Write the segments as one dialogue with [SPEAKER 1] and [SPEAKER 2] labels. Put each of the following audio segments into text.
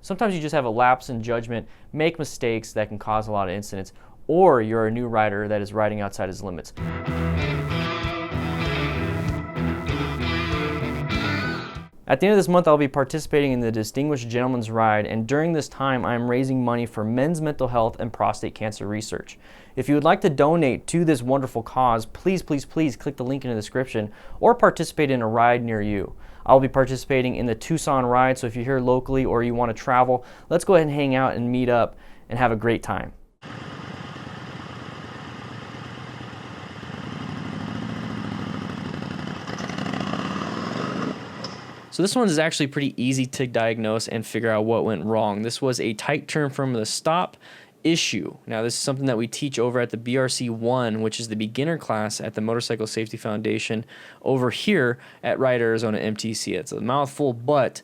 [SPEAKER 1] Sometimes you just have a lapse in judgment, make mistakes that can cause a lot of incidents, or you're a new rider that is riding outside his limits. At the end of this month, I'll be participating in the Distinguished Gentleman's Ride, and during this time, I'm raising money for men's mental health and prostate cancer research. If you would like to donate to this wonderful cause, please click the link in the description or participate in a ride near you. I'll be participating in the Tucson ride, so if you're here locally or you want to travel, let's go ahead and hang out and meet up and have a great time. So this one is actually pretty easy to diagnose and figure out what went wrong. This was a tight turn from the stop issue. Now this is something that we teach over at the BRC 1, which is the beginner class at the Motorcycle Safety Foundation over here at Ride Arizona MTC. It's a mouthful, but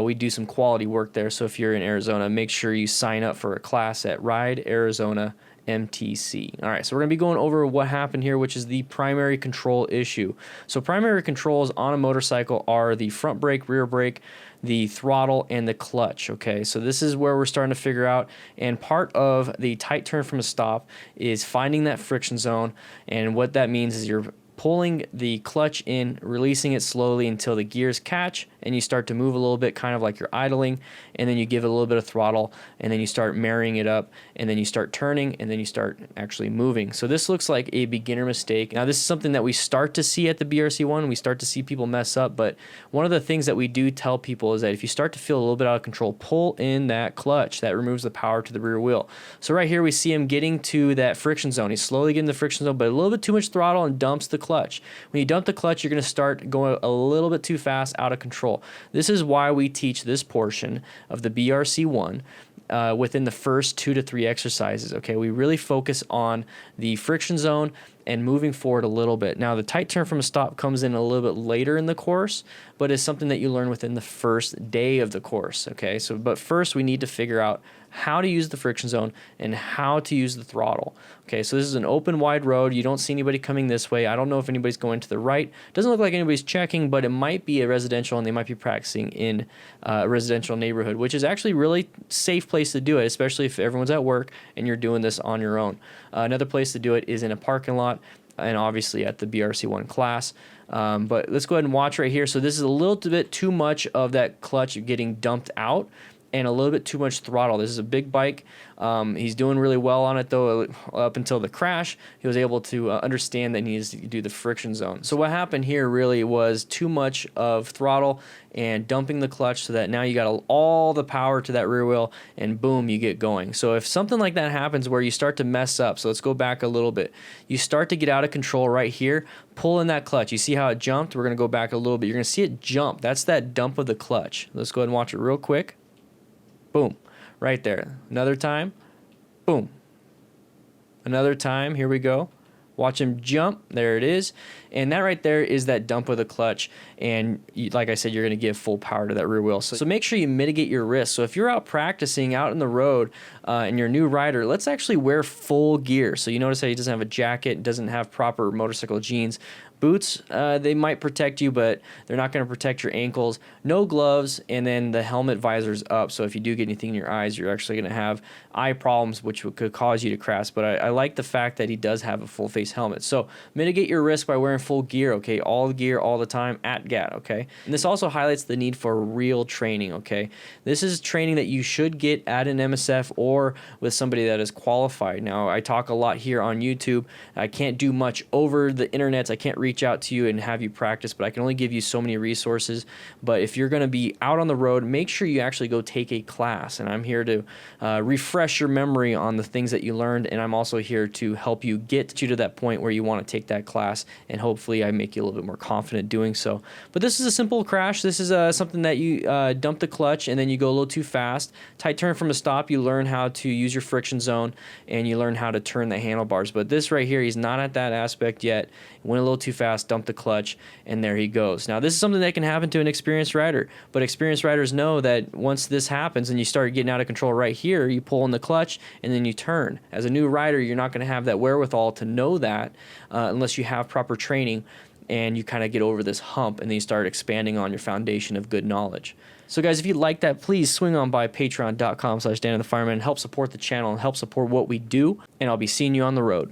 [SPEAKER 1] we do some quality work there. So if you're in Arizona, make sure you sign up for a class at Ride Arizona MTC. All right, so we're going to be going over what happened here, which is the primary control issue. So primary controls on a motorcycle are the front brake, rear brake, the throttle, and the clutch. Okay, so this is where we're starting to figure out, and part of the tight turn from a stop is finding that friction zone, and what that means is you're pulling the clutch in, releasing it slowly until the gears catch and you start to move a little bit, kind of like you're idling, and then you give it a little bit of throttle, and then you start marrying it up, and then you start turning, and then you start actually moving. So this looks like a beginner mistake. Now this is something that we start to see at the BRC1. We start to see people mess up, but one of the things that we do tell people is that if you start to feel a little bit out of control, pull in that clutch. That removes the power to the rear wheel. So right here we see him getting to that friction zone. He's slowly getting the friction zone, but a little bit too much throttle and dumps the clutch. When you dump the clutch, you're going to start going a little bit too fast, out of control. This is why we teach this portion of the BRC1 within the first 2 to 3 exercises. Okay, we really focus on the friction zone and moving forward a little bit. Now the tight turn from a stop comes in a little bit later in the course, but it's something that you learn within the first day of the course. Okay, so but first we need to figure out how to use the friction zone and how to use the throttle. Okay, so this is an open wide road. You don't see anybody coming this way. I don't know if anybody's going to the right. Doesn't look like anybody's checking, but it might be a residential, and they might be practicing in a residential neighborhood, which is actually a really safe place to do it, especially if everyone's at work and you're doing this on your own. Another place to do it is in a parking lot, and obviously at the BRC1 class. But let's go ahead and watch right here. So this is a little bit too much of that clutch getting dumped out and a little bit too much throttle. This is a big bike. He's doing really well on it, though. Up until the crash, he was able to understand that he needs to do the friction zone. So what happened here really was too much of throttle and dumping the clutch, so that now you got all the power to that rear wheel, and boom, you get going. So if something like that happens where you start to mess up, so let's go back a little bit. You start to get out of control right here, pull in that clutch. You see how it jumped? We're going to go back a little bit. You're going to see it jump. That's that dump of the clutch. Let's go ahead and watch it real quick. Boom, right there. Another time, boom. Another time, here we go. Watch him jump, there it is. And that right there is that dump of the clutch. And like I said, you're gonna give full power to that rear wheel. So make sure you mitigate your risk. So if you're out practicing out in the road and you're a new rider, let's actually wear full gear. So you notice how he doesn't have a jacket, doesn't have proper motorcycle jeans. Boots, they might protect you, but they're not going to protect your ankles. No gloves, and then the helmet visor's up, so if you do get anything in your eyes, you're actually going to have eye problems, which could cause you to crash. But I like the fact that he does have a full face helmet. So mitigate your risk by wearing full gear, okay? All the gear, all the time, at GAT, okay? And this also highlights the need for real training, okay? This is training that you should get at an MSF or with somebody that is qualified. Now, I talk a lot here on YouTube. I can't do much over the internet. I can't reach out to you and have you practice, but I can only give you so many resources. But if you're going to be out on the road, make sure you actually go take a class, and I'm here to refresh your memory on the things that you learned, and I'm also here to help you get you to that point where you want to take that class, and hopefully I make you a little bit more confident doing so. But this is a simple crash. This is something that you dump the clutch and then you go a little too fast. Tight turn from a stop, you learn how to use your friction zone, and you learn how to turn the handlebars. But this right here, he's not at that aspect yet. Went a little too fast, dumped the clutch, and there he goes. Now, this is something that can happen to an experienced rider, but experienced riders know that once this happens and you start getting out of control right here, you pull in the clutch and then you turn. As a new rider, you're not going to have that wherewithal to know that unless you have proper training and you kind of get over this hump, and then you start expanding on your foundation of good knowledge. So guys, if you like that, please swing on by patreon.com/danandthefireman and help support the channel and help support what we do. And I'll be seeing you on the road.